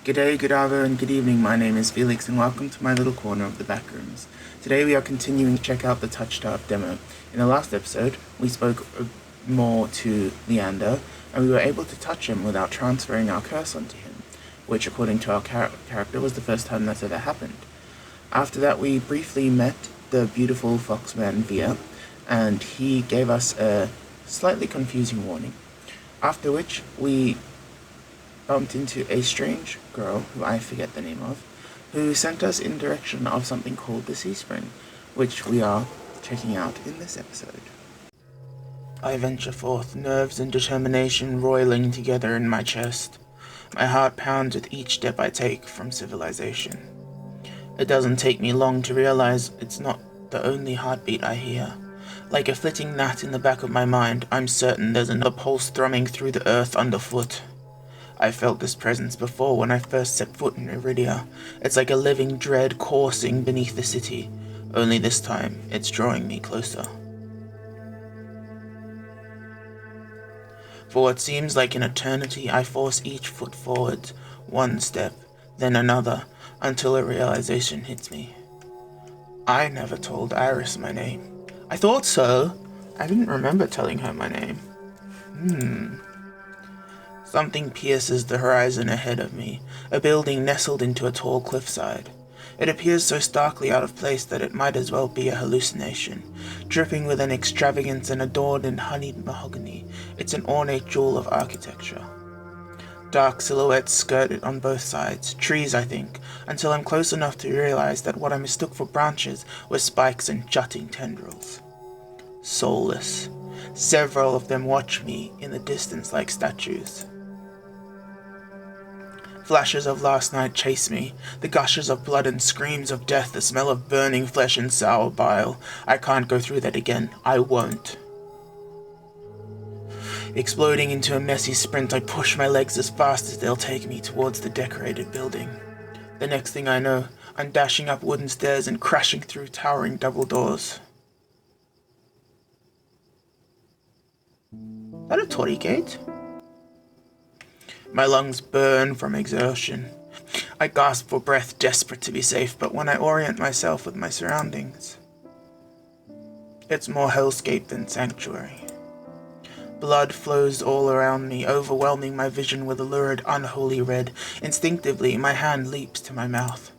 G'day, good arvo, and good evening. My name is Felix, and welcome to my little corner of the backrooms. Today we are continuing to check out the Touchstarved Demo. In the last episode, we spoke more to Leander, and we were able to touch him without transferring our curse onto him, which, according to our character, was the first time that's ever happened. After that, we briefly met the beautiful foxman Via, and he gave us a slightly confusing warning. After which, we bumped into a strange girl, who I forget the name of, who sent us in direction of something called the Seaspring, which we are checking out in this episode. I venture forth, nerves and determination roiling together in my chest. My heart pounds with each step I take from civilization. It doesn't take me long to realize it's not the only heartbeat I hear. Like a flitting gnat in the back of my mind, I'm certain there's another pulse thrumming through the earth underfoot. I felt this presence before when I first set foot in Eridia. It's like a living dread coursing beneath the city, only this time it's drawing me closer. For what seems like an eternity, I force each foot forward, one step, then another, until a realization hits me. I never told Iris my name. I thought so. I didn't remember telling her my name. Something pierces the horizon ahead of me, a building nestled into a tall cliffside. It appears so starkly out of place that it might as well be a hallucination. Dripping with an extravagance and adorned in honeyed mahogany, it's an ornate jewel of architecture. Dark silhouettes skirt it on both sides, trees I think, until I'm close enough to realize that what I mistook for branches were spikes and jutting tendrils. Soulless. Several of them watch me in the distance like statues. Flashes of last night chase me, the gushes of blood and screams of death, the smell of burning flesh and sour bile. I can't go through that again. I won't. Exploding into a messy sprint, I push my legs as fast as they'll take me towards the decorated building. The next thing I know, I'm dashing up wooden stairs and crashing through towering double doors. Is that a torii gate? My lungs burn from exertion. I gasp for breath, desperate to be safe, but when I orient myself with my surroundings, it's more hellscape than sanctuary. Blood flows all around me, overwhelming my vision with a lurid, unholy red. Instinctively, my hand leaps to my mouth.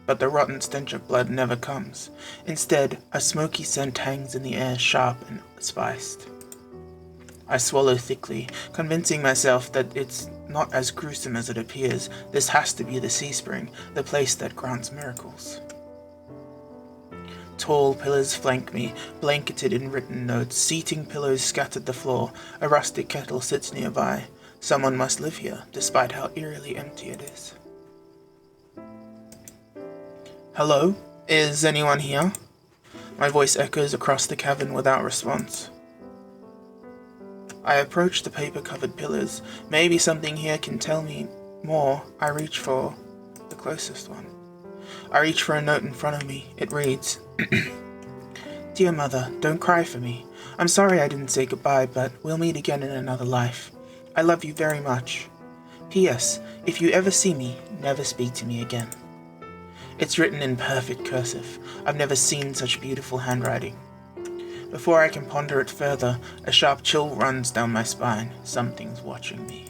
But the rotten stench of blood never comes. Instead, a smoky scent hangs in the air, sharp and spiced. I swallow thickly, convincing myself that it's not as gruesome as it appears. This has to be the Seaspring, the place that grants miracles. Tall pillars flank me, blanketed in written notes. Seating pillows scattered the floor. A rustic kettle sits nearby. Someone must live here, despite how eerily empty it is. Hello? Is anyone here? My voice echoes across the cavern without response. I approach the paper-covered pillars. Maybe something here can tell me more. I reach for the closest one. I reach for a note in front of me. It reads, Dear Mother, don't cry for me. I'm sorry I didn't say goodbye, but we'll meet again in another life. I love you very much. P.S. If you ever see me, never speak to me again. It's written in perfect cursive. I've never seen such beautiful handwriting. Before I can ponder it further, a sharp chill runs down my spine. Something's watching me.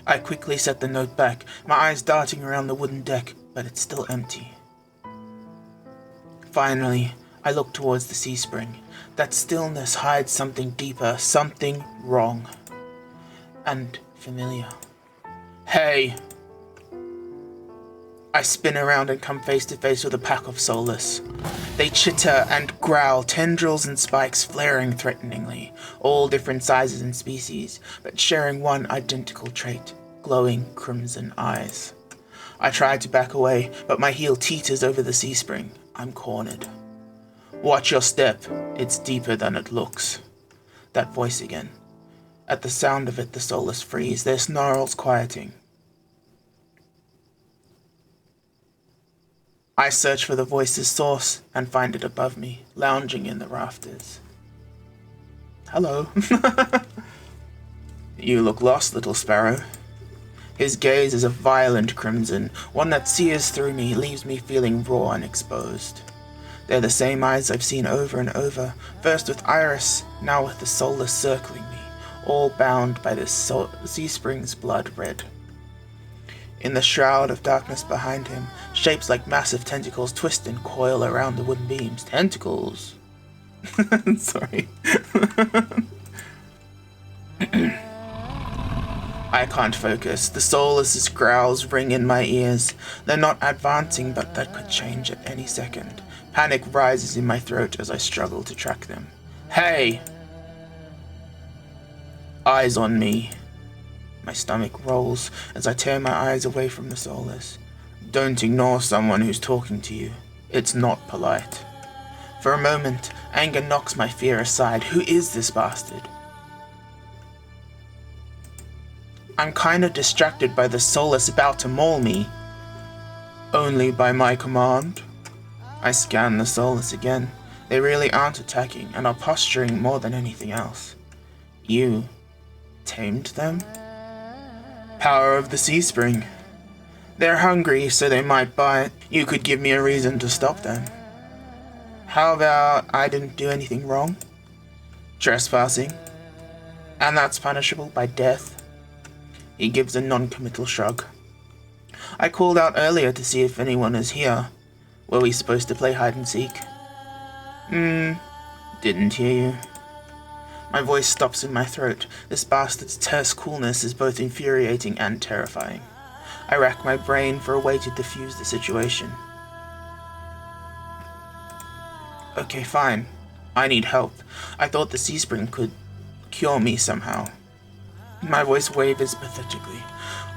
I quickly set the note back, my eyes darting around the wooden deck, but it's still empty. Finally, I look towards the Seaspring. That stillness hides something deeper, something wrong. And familiar. Hey! I spin around and come face to face with a pack of soulless. They chitter and growl, tendrils and spikes flaring threateningly, all different sizes and species, but sharing one identical trait, glowing crimson eyes. I try to back away, but my heel teeters over the Seaspring. I'm cornered. Watch your step. It's deeper than it looks. That voice again. At the sound of it, the soulless freeze, their snarls quieting. I search for the voice's source and find it above me, lounging in the rafters. Hello. You look lost, little sparrow. His gaze is a violent crimson, one that sears through me, leaves me feeling raw and exposed. They're the same eyes I've seen over and over, first with Iris, now with the Soulless circling me, all bound by this Seaspring's blood red. In the shroud of darkness behind him, shapes like massive tentacles twist and coil around the wooden beams. Tentacles! Sorry. I can't focus. The Soulless' growls ring in my ears. They're not advancing, but that could change at any second. Panic rises in my throat as I struggle to track them. Hey! Eyes on me. My stomach rolls as I tear my eyes away from the Soulless. Don't ignore someone who's talking to you. It's not polite. For a moment, anger knocks my fear aside. Who is this bastard? I'm kinda distracted by the Soulless about to maul me. Only by my command? I scan the Soulless again. They really aren't attacking and are posturing more than anything else. You tamed them? Power of the Seaspring. They're hungry, so they might bite. You could give me a reason to stop them. How about I didn't do anything wrong? Trespassing. And that's punishable by death. He gives a non-committal shrug. I called out earlier to see if anyone is here. Were we supposed to play hide and seek? Didn't hear you. My voice stops in my throat. This bastard's terse coolness is both infuriating and terrifying. I rack my brain for a way to diffuse the situation. Okay, fine. I need help. I thought the Seaspring could cure me somehow. My voice wavers pathetically.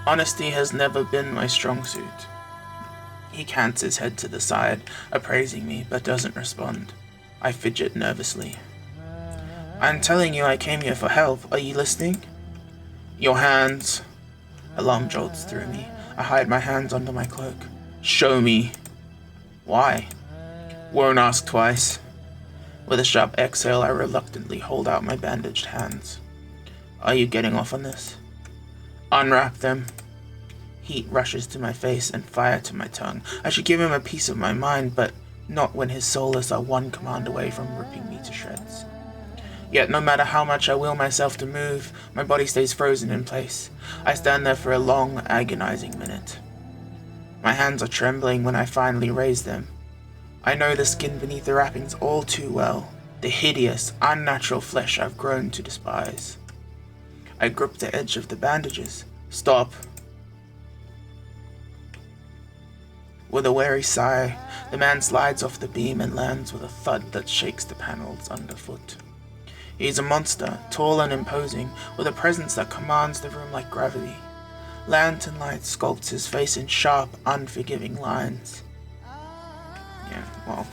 Honesty has never been my strong suit. He cants his head to the side, appraising me, but doesn't respond. I fidget nervously. I'm telling you I came here for help. Are you listening? Your hands. Alarm jolts through me. I hide my hands under my cloak. Show me. Why? Won't ask twice. With a sharp exhale, I reluctantly hold out my bandaged hands. Are you getting off on this? Unwrap them. Heat rushes to my face and fire to my tongue. I should give him a piece of my mind, but not when his Soulless are one command away from ripping me to shreds. Yet no matter how much I will myself to move, my body stays frozen in place. I stand there for a long, agonizing minute. My hands are trembling when I finally raise them. I know the skin beneath the wrappings all too well, the hideous, unnatural flesh I've grown to despise. I grip the edge of the bandages. Stop. With a wary sigh, the man slides off the beam and lands with a thud that shakes the panels underfoot. He's a monster, tall and imposing, with a presence that commands the room like gravity. Lantern light sculpts his face in sharp, unforgiving lines. Yeah, well,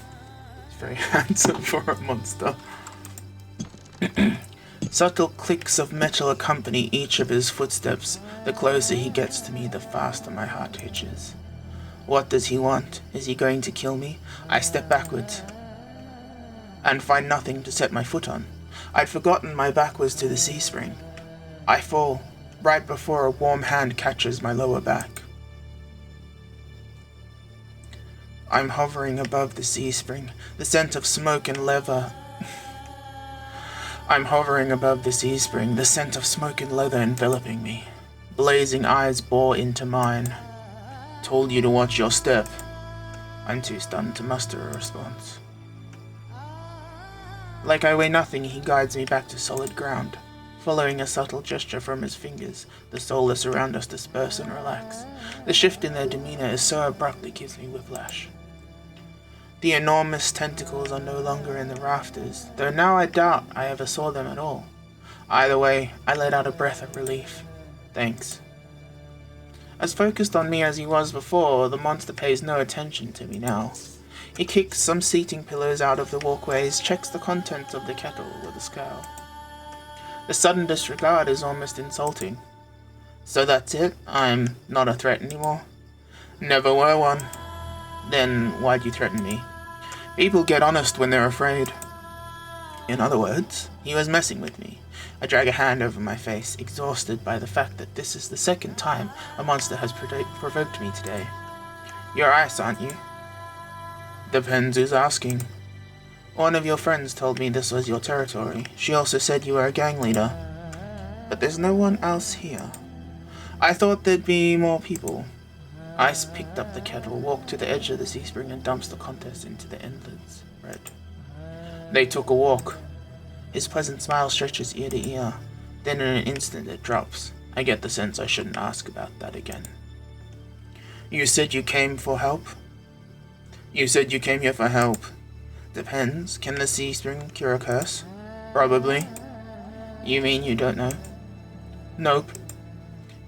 he's very handsome for a monster. Subtle clicks of metal accompany each of his footsteps. The closer he gets to me, the faster my heart hitches. What does he want? Is he going to kill me? I step backwards and find nothing to set my foot on. I'd forgotten my back was to the Seaspring. I fall, right before a warm hand catches my lower back. I'm hovering above the Seaspring, the scent of smoke and leather. I'm hovering above the Seaspring, the scent of smoke and leather enveloping me. Blazing eyes bore into mine. Told you to watch your step. I'm too stunned to muster a response. Like I weigh nothing, he guides me back to solid ground. Following a subtle gesture from his fingers, the Soulless around us disperse and relax. The shift in their demeanor is so abrupt it gives me whiplash. The enormous tentacles are no longer in the rafters, though now I doubt I ever saw them at all. Either way, I let out a breath of relief. Thanks. As focused on me as he was before, the monster pays no attention to me now. He kicks some seating pillows out of the walkways, checks the contents of the kettle with a scowl. The sudden disregard is almost insulting. So that's it? I'm not a threat anymore? Never were one. Then why'd you threaten me? People get honest when they're afraid. In other words, he was messing with me. I drag a hand over my face, exhausted by the fact that this is the second time a monster has provoked me today. You're Ice, aren't you? Depends who's asking. One of your friends told me this was your territory. She also said you were a gang leader. But there's no one else here. I thought there'd be more people. Ice picked up the kettle, walked to the edge of the Seaspring, and dumps the contents into the inlets. Red. They took a walk. His pleasant smile stretches ear to ear. Then in an instant it drops. I get the sense I shouldn't ask about that again. You said you came for help? You said you came here for help. Depends. Can the Seaspring cure a curse? Probably. You mean you don't know? Nope.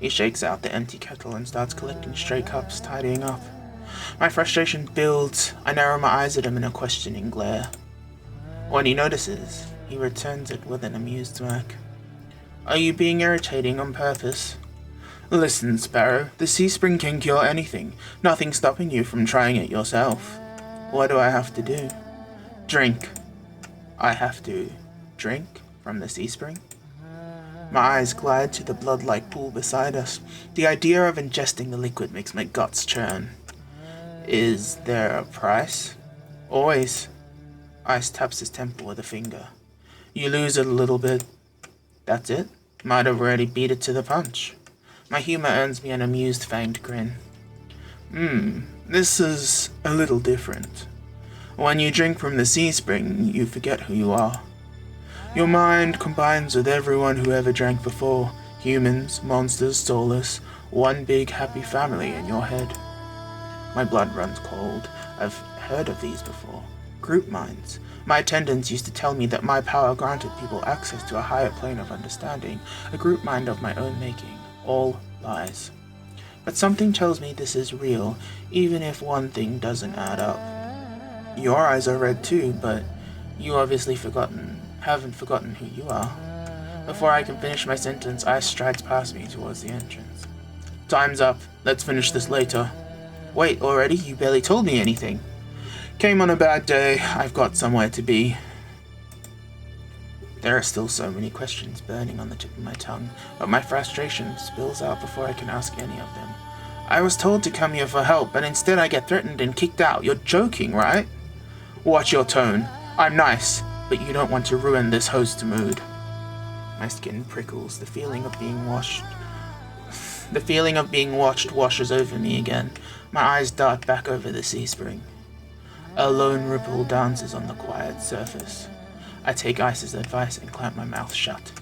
He shakes out the empty kettle and starts collecting stray cups, tidying up. My frustration builds. I narrow my eyes at him in a questioning glare. When he notices, he returns it with an amused smirk. Are you being irritating on purpose? Listen, Sparrow, the Seaspring can cure anything. Nothing's stopping you from trying it yourself. What do I have to do? Drink. I have to drink from the Seaspring? My eyes glide to the blood-like pool beside us. The idea of ingesting the liquid makes my guts churn. Is there a price? Always. Ice taps his temple with a finger. You lose it a little bit. That's it? Might have already beat it to the punch. My humor earns me an amused fanged grin. This is a little different. When you drink from the Seaspring, you forget who you are. Your mind combines with everyone who ever drank before. Humans, monsters, soulless, one big happy family in your head. My blood runs cold. I've heard of these before. Group minds. My attendants used to tell me that my power granted people access to a higher plane of understanding, a group mind of my own making. All lies. But something tells me this is real, even if one thing doesn't add up. Your eyes are red too, but you obviously haven't forgotten who you are. Before I can finish my sentence, Ice strides past me towards the entrance. Time's up. Let's finish this later. Wait, already? You barely told me anything. Came on a bad day. I've got somewhere to be. There are still so many questions burning on the tip of my tongue, but my frustration spills out before I can ask any of them. I was told to come here for help, but instead I get threatened and kicked out. You're joking, right? Watch your tone. I'm nice, but you don't want to ruin this host's mood. My skin prickles. The feeling of being watched washes over me again. My eyes dart back over the Seaspring. A lone ripple dances on the quiet surface. I take Ice's advice and clamp my mouth shut.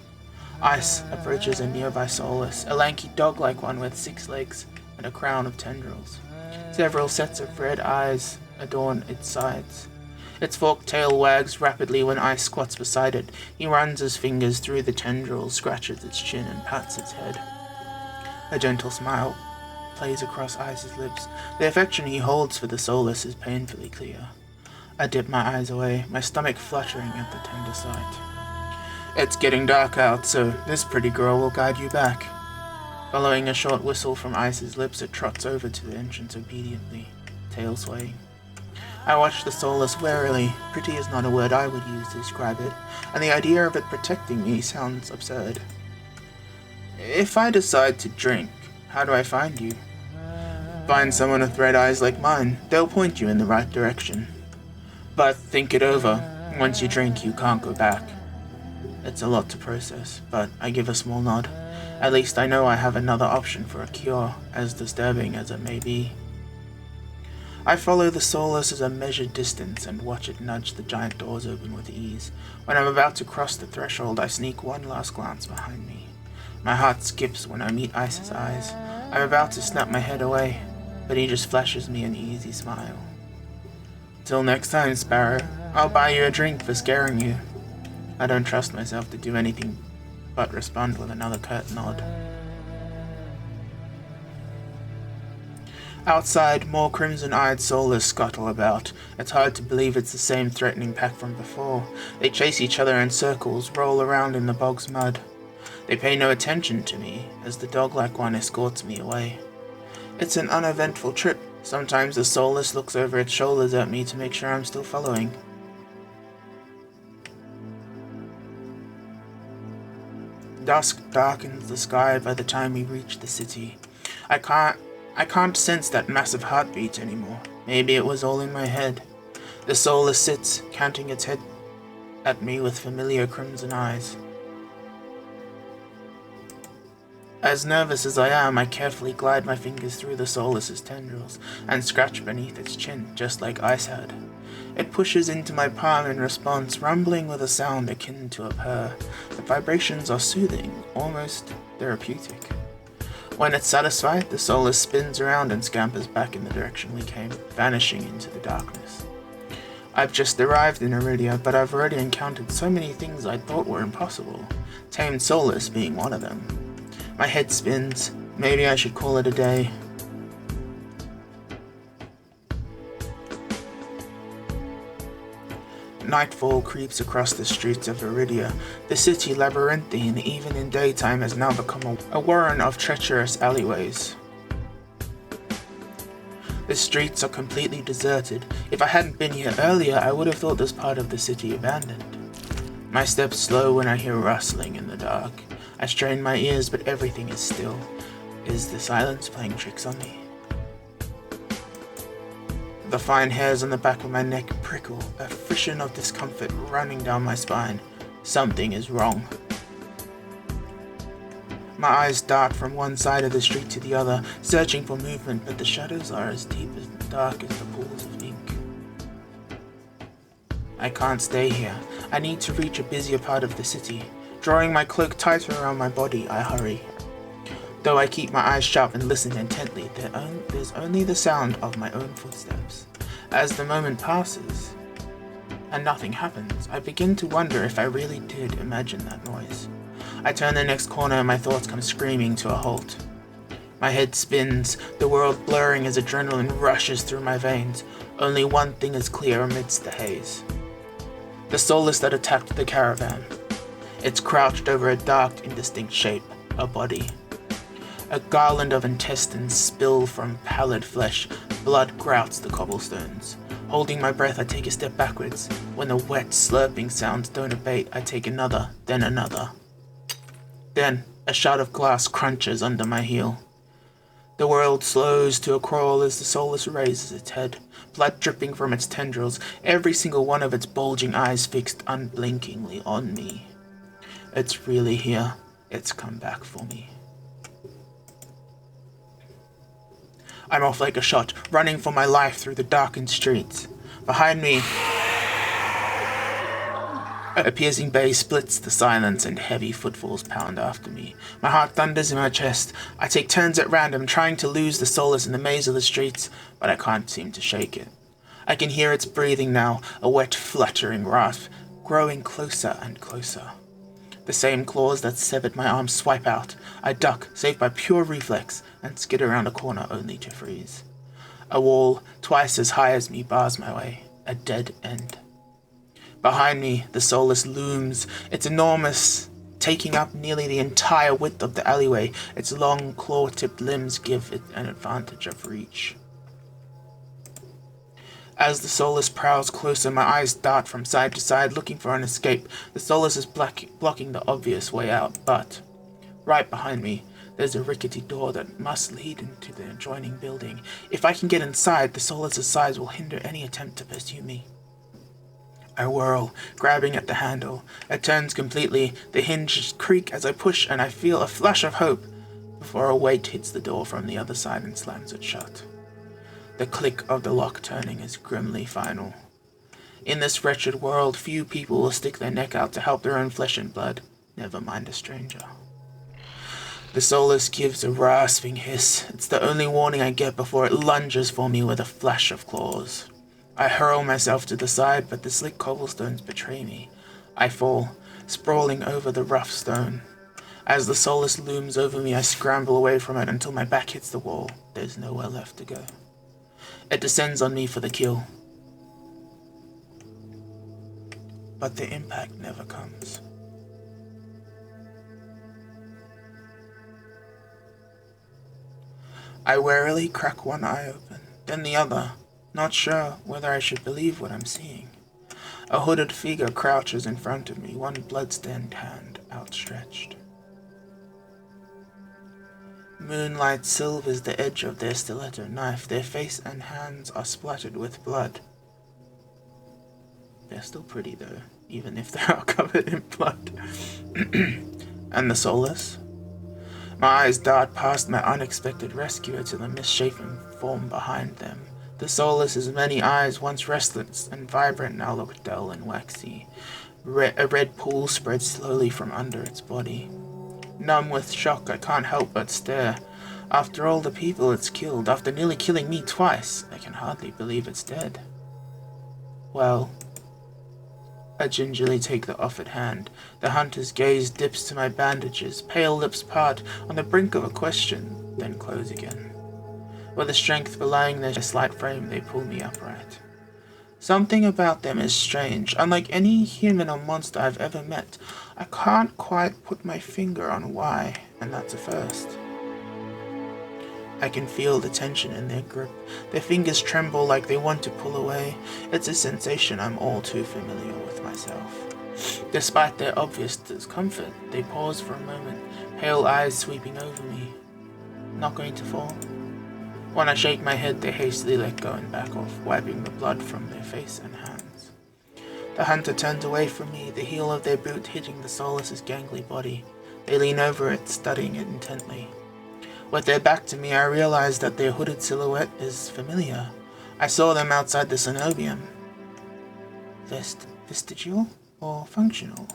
Ice approaches a nearby soulless, a lanky dog-like one with 6 legs and a crown of tendrils. Several sets of red eyes adorn its sides. Its forked tail wags rapidly when Ice squats beside it. He runs his fingers through the tendrils, scratches its chin, and pats its head. A gentle smile plays across Ice's lips. The affection he holds for the soulless is painfully clear. I dip my eyes away, my stomach fluttering at the tender sight. It's getting dark out, so this pretty girl will guide you back. Following a short whistle from Ice's lips, it trots over to the entrance obediently, tail swaying. I watch the soulless warily. Pretty is not a word I would use to describe it, and the idea of it protecting me sounds absurd. If I decide to drink, how do I find you? Find someone with red eyes like mine. They'll point you in the right direction. But think it over. Once you drink, you can't go back. It's a lot to process, but I give a small nod. At least I know I have another option for a cure, as disturbing as it may be. I follow the soulless as a measured distance and watch it nudge the giant doors open with ease. When I'm about to cross the threshold, I sneak one last glance behind me. My heart skips when I meet Ice's eyes. I'm about to snap my head away, but he just flashes me an easy smile. Till next time, Sparrow. I'll buy you a drink for scaring you. I don't trust myself to do anything but respond with another curt nod. Outside, more crimson-eyed soulless scuttle about. It's hard to believe it's the same threatening pack from before. They chase each other in circles, roll around in the bog's mud. They pay no attention to me, as the dog-like one escorts me away. It's an uneventful trip. Sometimes the soulless looks over its shoulders at me to make sure I'm still following. Dusk darkens the sky by the time we reach the city. I can't sense that massive heartbeat anymore. Maybe it was all in my head. The Soulless sits, counting its head at me with familiar crimson eyes. As nervous as I am, I carefully glide my fingers through the Soulless's tendrils and scratch beneath its chin, just like Ice had. It pushes into my palm in response, rumbling with a sound akin to a purr. The vibrations are soothing, almost therapeutic. When it's satisfied, the Soulless spins around and scampers back in the direction we came, vanishing into the darkness. I've just arrived in Eridia, but I've already encountered so many things I thought were impossible, tamed Soulless being one of them. My head spins. Maybe I should call it a day. Nightfall creeps across the streets of Eridia. The city, labyrinthine even in daytime, has now become a warren of treacherous alleyways. The streets are completely deserted. If I hadn't been here earlier, I would have thought this part of the city abandoned. My steps slow when I hear rustling in the dark. I strain my ears, but everything is still. Is the silence playing tricks on me? The fine hairs on the back of my neck prickle, a frisson of discomfort running down my spine. Something is wrong. My eyes dart from one side of the street to the other, searching for movement, but the shadows are as deep and dark as the pools of ink. I can't stay here. I need to reach a busier part of the city. Drawing my cloak tighter around my body, I hurry. Though I keep my eyes sharp and listen intently, there's only the sound of my own footsteps. As the moment passes, and nothing happens, I begin to wonder if I really did imagine that noise. I turn the next corner and my thoughts come screaming to a halt. My head spins, the world blurring as adrenaline rushes through my veins. Only one thing is clear amidst the haze. The Soulless that attacked the caravan. It's crouched over a dark, indistinct shape, a body. A garland of intestines spill from pallid flesh, blood grouts the cobblestones. Holding my breath, I take a step backwards. When the wet, slurping sounds don't abate, I take another, then another. Then, a shard of glass crunches under my heel. The world slows to a crawl as the Soulless raises its head, blood dripping from its tendrils, every single one of its bulging eyes fixed unblinkingly on me. It's really here. It's come back for me. I'm off like a shot, running for my life through the darkened streets. Behind me, a piercing bay splits the silence and heavy footfalls pound after me. My heart thunders in my chest. I take turns at random, trying to lose the Soulless in the maze of the streets, but I can't seem to shake it. I can hear its breathing now, a wet, fluttering rasp, growing closer and closer. The same claws that severed my arm swipe out. I duck, saved by pure reflex, and skid around a corner only to freeze. A wall, twice as high as me, bars my way. A dead end. Behind me, the Soulless looms. It's enormous, taking up nearly the entire width of the alleyway. Its long, claw-tipped limbs give it an advantage of reach. As the Soulless prowls closer, my eyes dart from side to side, looking for an escape. The Soulless is blocking the obvious way out, but right behind me, there's a rickety door that must lead into the adjoining building. If I can get inside, the Soulless' size will hinder any attempt to pursue me. I whirl, grabbing at the handle. It turns completely. The hinges creak as I push, and I feel a flash of hope before a weight hits the door from the other side and slams it shut. The click of the lock turning is grimly final. In this wretched world, few people will stick their neck out to help their own flesh and blood, never mind a stranger. The Soulless gives a rasping hiss. It's the only warning I get before it lunges for me with a flash of claws. I hurl myself to the side, but the slick cobblestones betray me. I fall, sprawling over the rough stone. As the Soulless looms over me, I scramble away from it until my back hits the wall. There's nowhere left to go. It descends on me for the kill. But the impact never comes. I warily crack one eye open, then the other, not sure whether I should believe what I'm seeing. A hooded figure crouches in front of me, one blood-stained hand outstretched. Moonlight silvers the edge of their stiletto knife. Their face and hands are splattered with blood. They're still pretty though, even if they are covered in blood. And the soulless? My eyes dart past my unexpected rescuer to the misshapen form behind them. The soulless's many eyes, once restless and vibrant, now look dull and waxy. A red pool spreads slowly from under its body. Numb with shock, I can't help but stare. After all the people it's killed, after nearly killing me twice, I can hardly believe it's dead. Well, I gingerly take the offered hand. The hunter's gaze dips to my bandages. Pale lips part, on the brink of a question, then close again. With the strength belying their slight frame, they pull me upright. Something about them is strange. Unlike any human or monster I've ever met, I can't quite put my finger on why, and that's a first. I can feel the tension in their grip. Their fingers tremble like they want to pull away. It's a sensation I'm all too familiar with myself. Despite their obvious discomfort, they pause for a moment, pale eyes sweeping over me. Not going to fall? When I shake my head, they hastily let go and back off, wiping the blood from their face and hands. The hunter turns away from me, the heel of their boot hitting the soulless's gangly body. They lean over it, studying it intently. With their back to me, I realize that their hooded silhouette is familiar. I saw them outside the cenobium. Vestigial or functional?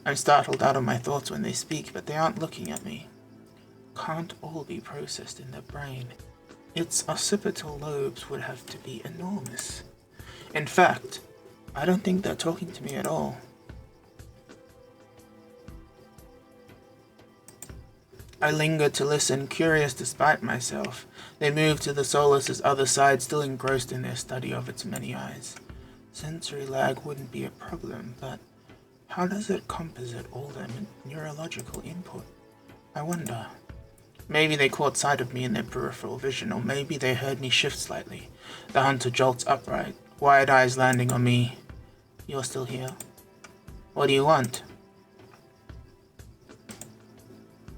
I'm startled out of my thoughts when they speak, but they aren't looking at me. Can't all be processed in the brain. Its occipital lobes would have to be enormous. In fact, I don't think they're talking to me at all. I linger to listen, curious despite myself. They move to the soulless's other side, still engrossed in their study of its many eyes. Sensory lag wouldn't be a problem, but how does it composite all their neurological input? I wonder. Maybe they caught sight of me in their peripheral vision, or maybe they heard me shift slightly. The hunter jolts upright, wide eyes landing on me. You're still here? What do you want?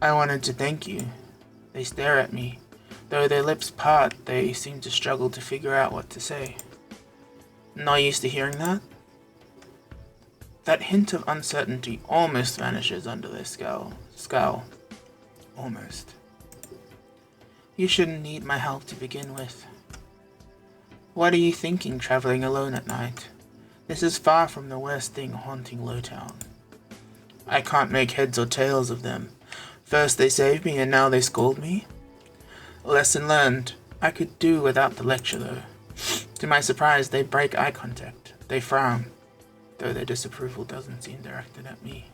I wanted to thank you. They stare at me. Though their lips part, they seem to struggle to figure out what to say. Not used to hearing that? That hint of uncertainty almost vanishes under their scowl. Almost. You shouldn't need my help to begin with. What are you thinking traveling alone at night? This is far from the worst thing haunting Lowtown. I can't make heads or tails of them. First they saved me and now they scold me? Lesson learned. I could do without the lecture though. To my surprise, they break eye contact. They frown, though their disapproval doesn't seem directed at me.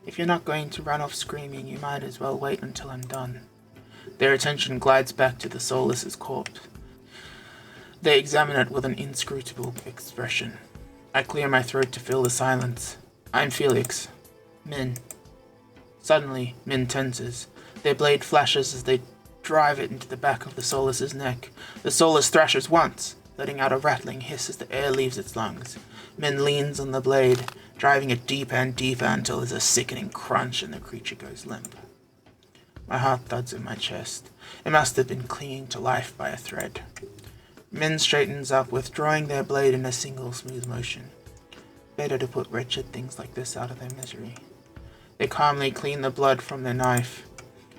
If you're not going to run off screaming, you might as well wait until I'm done. Their attention glides back to the soulless's corpse. They examine it with an inscrutable expression. I clear my throat to fill the silence. I'm Felix. Min. Suddenly, Min tenses. Their blade flashes as they drive it into the back of the soulless's neck. The soulless thrashes once, letting out a rattling hiss as the air leaves its lungs. Min leans on the blade, driving it deeper and deeper until there's a sickening crunch and the creature goes limp. My heart thuds in my chest. It must have been clinging to life by a thread. Min straightens up, withdrawing their blade in a single smooth motion. Better to put wretched things like this out of their misery. They calmly clean the blood from their knife.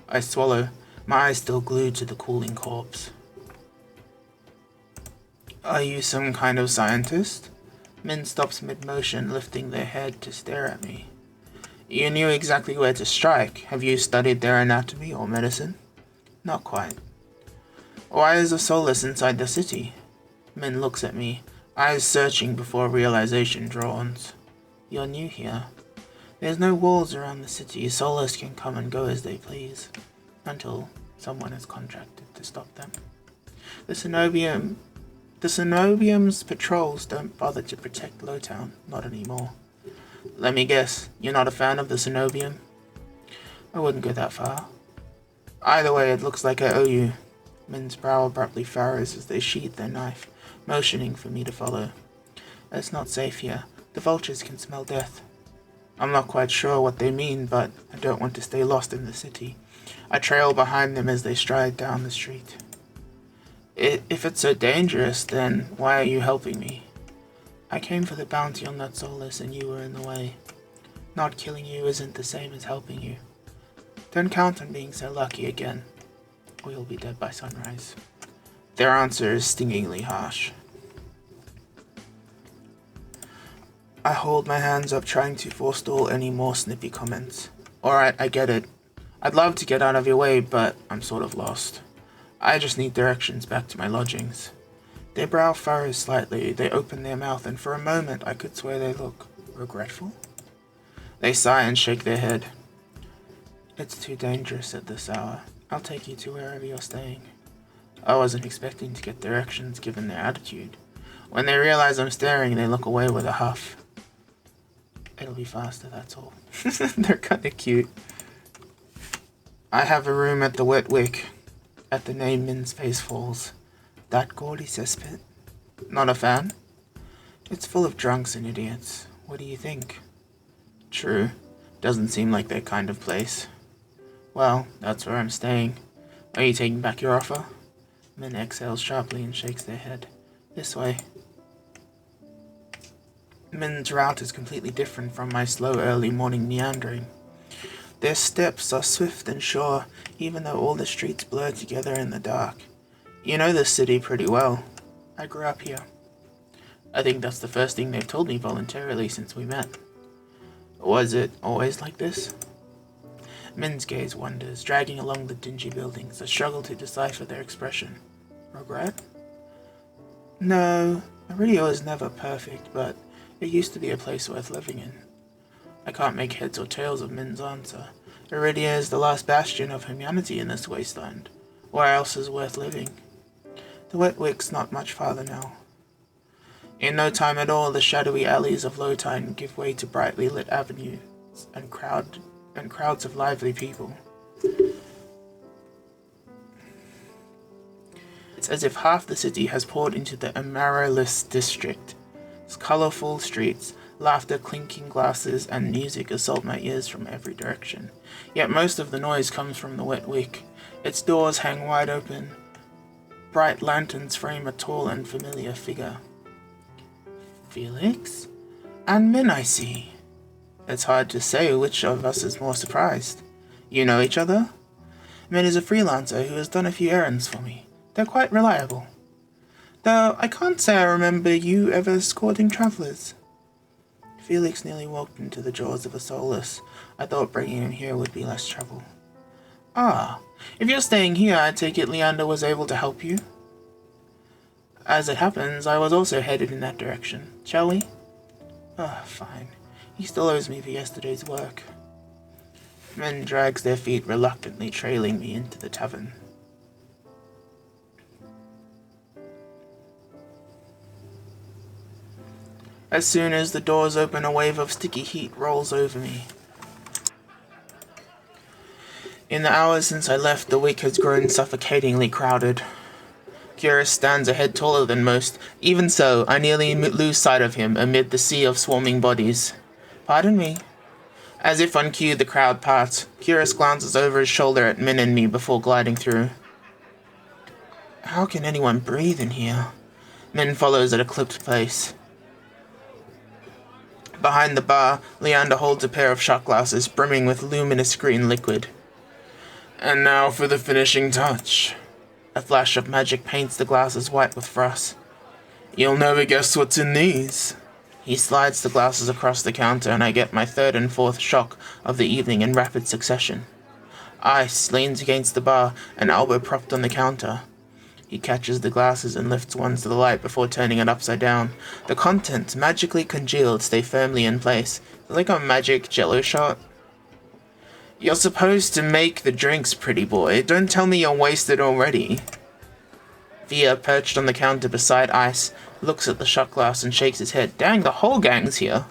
I swallow, my eyes still glued to the cooling corpse. Are you some kind of scientist? Min stops mid-motion, lifting their head to stare at me. You knew exactly where to strike. Have you studied their anatomy or medicine? Not quite. Why is a soulless inside the city? Min looks at me, eyes searching before realization dawns. You're new here. There's no walls around the city. Soulless can come and go as they please, until someone is contracted to stop them. The Cenobium's patrols don't bother to protect Lowtown, not anymore. Let me guess, you're not a fan of the Cenobium? I wouldn't go that far. Either way, it looks like I owe you. Min's brow abruptly furrows as they sheath their knife, motioning for me to follow. It's not safe here. The vultures can smell death. I'm not quite sure what they mean, but I don't want to stay lost in the city. I trail behind them as they stride down the street. If it's so dangerous, then why are you helping me? I came for the bounty on that solace and you were in the way. Not killing you isn't the same as helping you. Don't count on being so lucky again, or you'll be dead by sunrise. Their answer is stingingly harsh. I hold my hands up, trying to forestall any more snippy comments. Alright, I get it. I'd love to get out of your way, but I'm sort of lost. I just need directions back to my lodgings. Their brow furrows slightly, they open their mouth, and for a moment I could swear they look regretful. They sigh and shake their head. It's too dangerous at this hour. I'll take you to wherever you're staying. I wasn't expecting to get directions given their attitude. When they realize I'm staring, they look away with a huff. It'll be faster, that's all. They're kinda cute. I have a room at the Wet Wick. At the name, Min's face falls. That gaudy cesspit? Not a fan? It's full of drunks and idiots. What do you think? True. Doesn't seem like their kind of place. Well, that's where I'm staying. Are you taking back your offer? Min exhales sharply and shakes their head. This way. Min's route is completely different from my slow early morning meandering. Their steps are swift and sure, even though all the streets blur together in the dark. You know this city pretty well. I grew up here. I think that's the first thing they've told me voluntarily since we met. Was it always like this? Min's gaze wanders, dragging along the dingy buildings, a struggle to decipher their expression. Regret? No, Eridia was never perfect, but it used to be a place worth living in. I can't make heads or tails of Min's answer. Eridia is the last bastion of humanity in this wasteland. Where else is worth living? The Wet Wick's not much farther now. In no time at all, the shadowy alleys of Lowtine give way to brightly lit avenues and crowds of lively people. It's as if half the city has poured into the Amaryllis district. Its colorful streets, laughter, clinking glasses, and music assault my ears from every direction. Yet most of the noise comes from the Wet Wick. Its doors hang wide open. Bright lanterns frame a tall and familiar figure. Felix? And Min, I see. It's hard to say which of us is more surprised. You know each other? Min is a freelancer who has done a few errands for me. They're quite reliable. Though I can't say I remember you ever escorting travellers. Felix nearly walked into the jaws of a soulless. I thought bringing him here would be less trouble. Ah, if you're staying here, I take it Leander was able to help you? As it happens, I was also headed in that direction. Shall we? Fine. He still owes me for yesterday's work. Men drags their feet reluctantly, trailing me into the tavern. As soon as the doors open, a wave of sticky heat rolls over me. In the hours since I left, the wick has grown suffocatingly crowded. Curious stands a head taller than most. Even so, I nearly lose sight of him amid the sea of swarming bodies. Pardon me. As if on cue, the crowd parts. Curious glances over his shoulder at Min and me before gliding through. How can anyone breathe in here? Min follows at a clipped pace. Behind the bar, Leander holds a pair of shot glasses brimming with luminous green liquid. And now for the finishing touch. A flash of magic paints the glasses white with frost. You'll never guess what's in these. He slides the glasses across the counter, and I get my third and fourth shock of the evening in rapid succession. Ice leans against the bar, an elbow propped on the counter. He catches the glasses and lifts one to the light before turning it upside down. The contents, magically congealed, stay firmly in place. Like a magic jello shot. You're supposed to make the drinks, pretty boy. Don't tell me you're wasted already. Via, perched on the counter beside Ice, looks at the shot glass and shakes his head. Dang, the whole gang's here.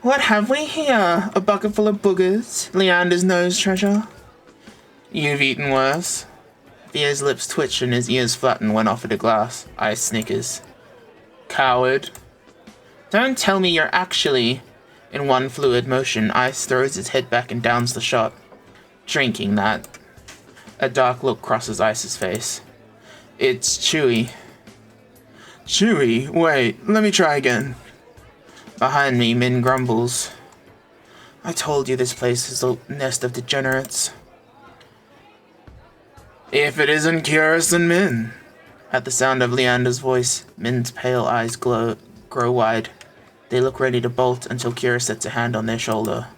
What have we here? A bucket full of boogers? Leander's nose treasure? You've eaten worse. Via's lips twitch and his ears flatten when offered a glass. Ice snickers. Coward. Don't tell me you're actually... In one fluid motion, Ice throws his head back and downs the shot. Drinking that. A dark look crosses Ice's face. It's chewy. Chewy? Wait, let me try again. Behind me, Min grumbles. I told you this place is a nest of degenerates. If it isn't Curious and Min. At the sound of Leander's voice, Min's pale eyes grow wide. They look ready to bolt until Kira sets a hand on their shoulder.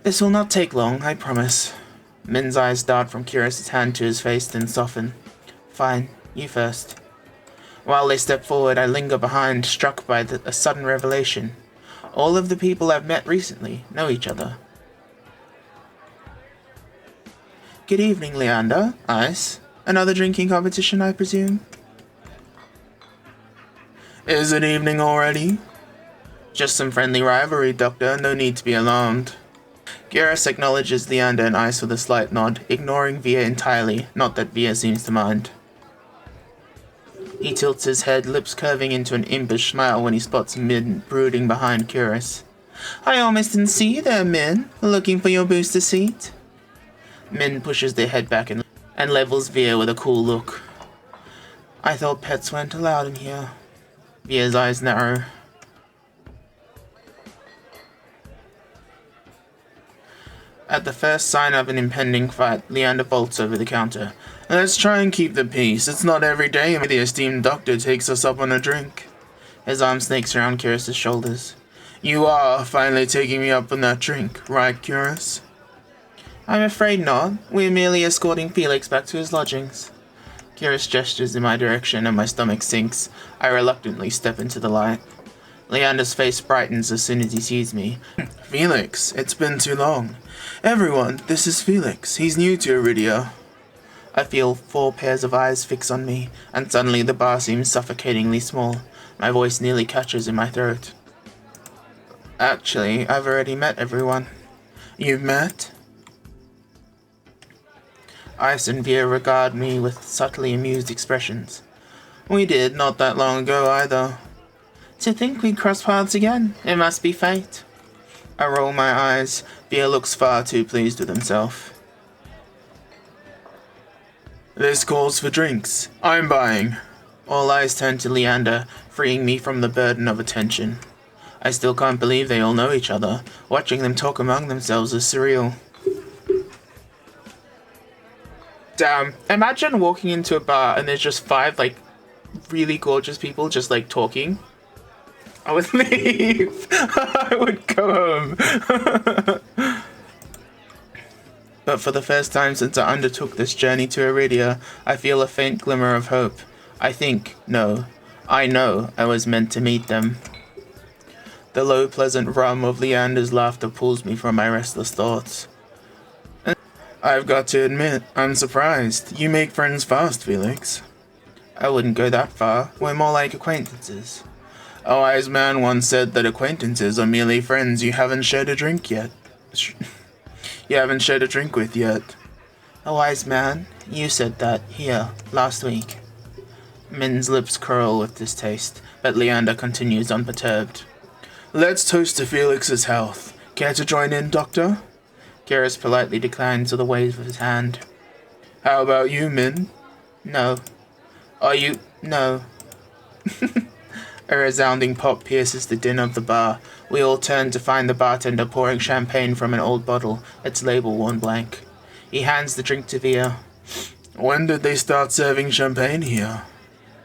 This will not take long, I promise. Min's eyes dart from Kira's hand to his face, then soften. Fine, you first. While they step forward, I linger behind, struck by a sudden revelation. All of the people I've met recently know each other. Good evening, Leander. Ice. Another drinking competition, I presume? Is it evening already? Just some friendly rivalry, Doctor. No need to be alarmed. Garrus acknowledges Leander and Ice with a slight nod, ignoring Via entirely, not that Via seems to mind. He tilts his head, lips curving into an impish smile when he spots Min brooding behind Curus. I almost didn't see you there, Min. Looking for your booster seat? Min pushes their head back and levels Via with a cool look. I thought pets weren't allowed in here. Via's eyes narrow. At the first sign of an impending fight, Leander bolts over the counter. Let's try and keep the peace. It's not every day the esteemed doctor takes us up on a drink. His arm snakes around Curus's shoulders. You are finally taking me up on that drink, right, Curus? I'm afraid not. We're merely escorting Felix back to his lodgings. Curus gestures in my direction and my stomach sinks. I reluctantly step into the light. Leander's face brightens as soon as he sees me. Felix, it's been too long. Everyone, this is Felix. He's new to Eridia. I feel 4 pairs of eyes fix on me, and suddenly the bar seems suffocatingly small. My voice nearly catches in my throat. Actually, I've already met everyone. You've met? Ice and Via regard me with subtly amused expressions. We did, not that long ago either. To think we'd cross paths again. It must be fate. I roll my eyes. Via looks far too pleased with himself. This calls for drinks. I'm buying. All eyes turn to Leander, freeing me from the burden of attention. I still can't believe they all know each other. Watching them talk among themselves is surreal. Damn, imagine walking into a bar and there's just 5, really gorgeous people just, talking. I would leave. I would go home. But for the first time since I undertook this journey to Eridia, I feel a faint glimmer of hope. I know I was meant to meet them. The low, pleasant rum of Leander's laughter pulls me from my restless thoughts. I've got to admit, I'm surprised. You make friends fast, Felix. I wouldn't go that far. We're more like acquaintances. A wise man once said that acquaintances are merely friends you haven't shared a drink yet. You haven't shared a drink with yet. A wise man? You said that here, last week. Min's lips curl with distaste, but Leander continues unperturbed. Let's toast to Felix's health. Care to join in, Doctor? Garrus politely declines with a wave of his hand. How about you, Min? No. Are you? No. A resounding pop pierces the din of the bar. We all turn to find the bartender pouring champagne from an old bottle, its label worn blank. He hands the drink to Via. When did they start serving champagne here?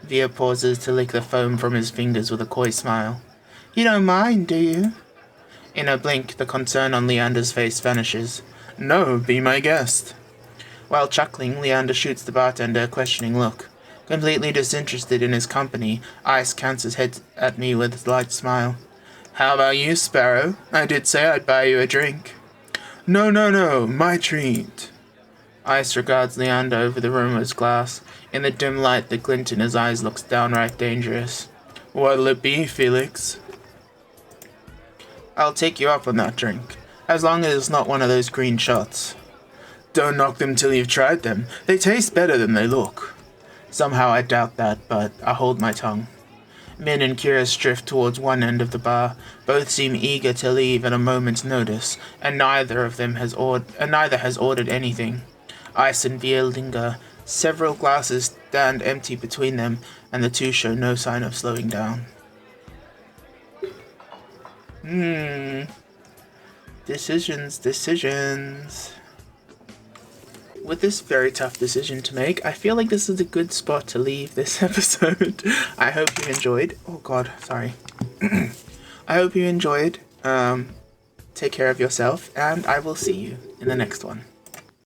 Via pauses to lick the foam from his fingers with a coy smile. You don't mind, do you? In a blink, the concern on Leander's face vanishes. No, be my guest. While chuckling, Leander shoots the bartender a questioning look. Completely disinterested in his company, Ice cants his head at me with a light smile. How about you, Sparrow? I did say I'd buy you a drink. No, my treat. Ice regards Leander over the room's glass. In the dim light, the glint in his eyes looks downright dangerous. What'll it be, Felix? I'll take you up on that drink, as long as it's not one of those green shots. Don't knock them till you've tried them. They taste better than they look. Somehow I doubt that, but I hold my tongue. Min and Kyrus drift towards one end of the bar. Both seem eager to leave at a moment's notice, and neither has ordered anything. Ice and beer linger. Several glasses stand empty between them, and the two show no sign of slowing down. Decisions. With this very tough decision to make, I feel like this is a good spot to leave this episode. I hope you enjoyed. Oh god, sorry. I hope you enjoyed. Take care of yourself, and I will see you in the next one.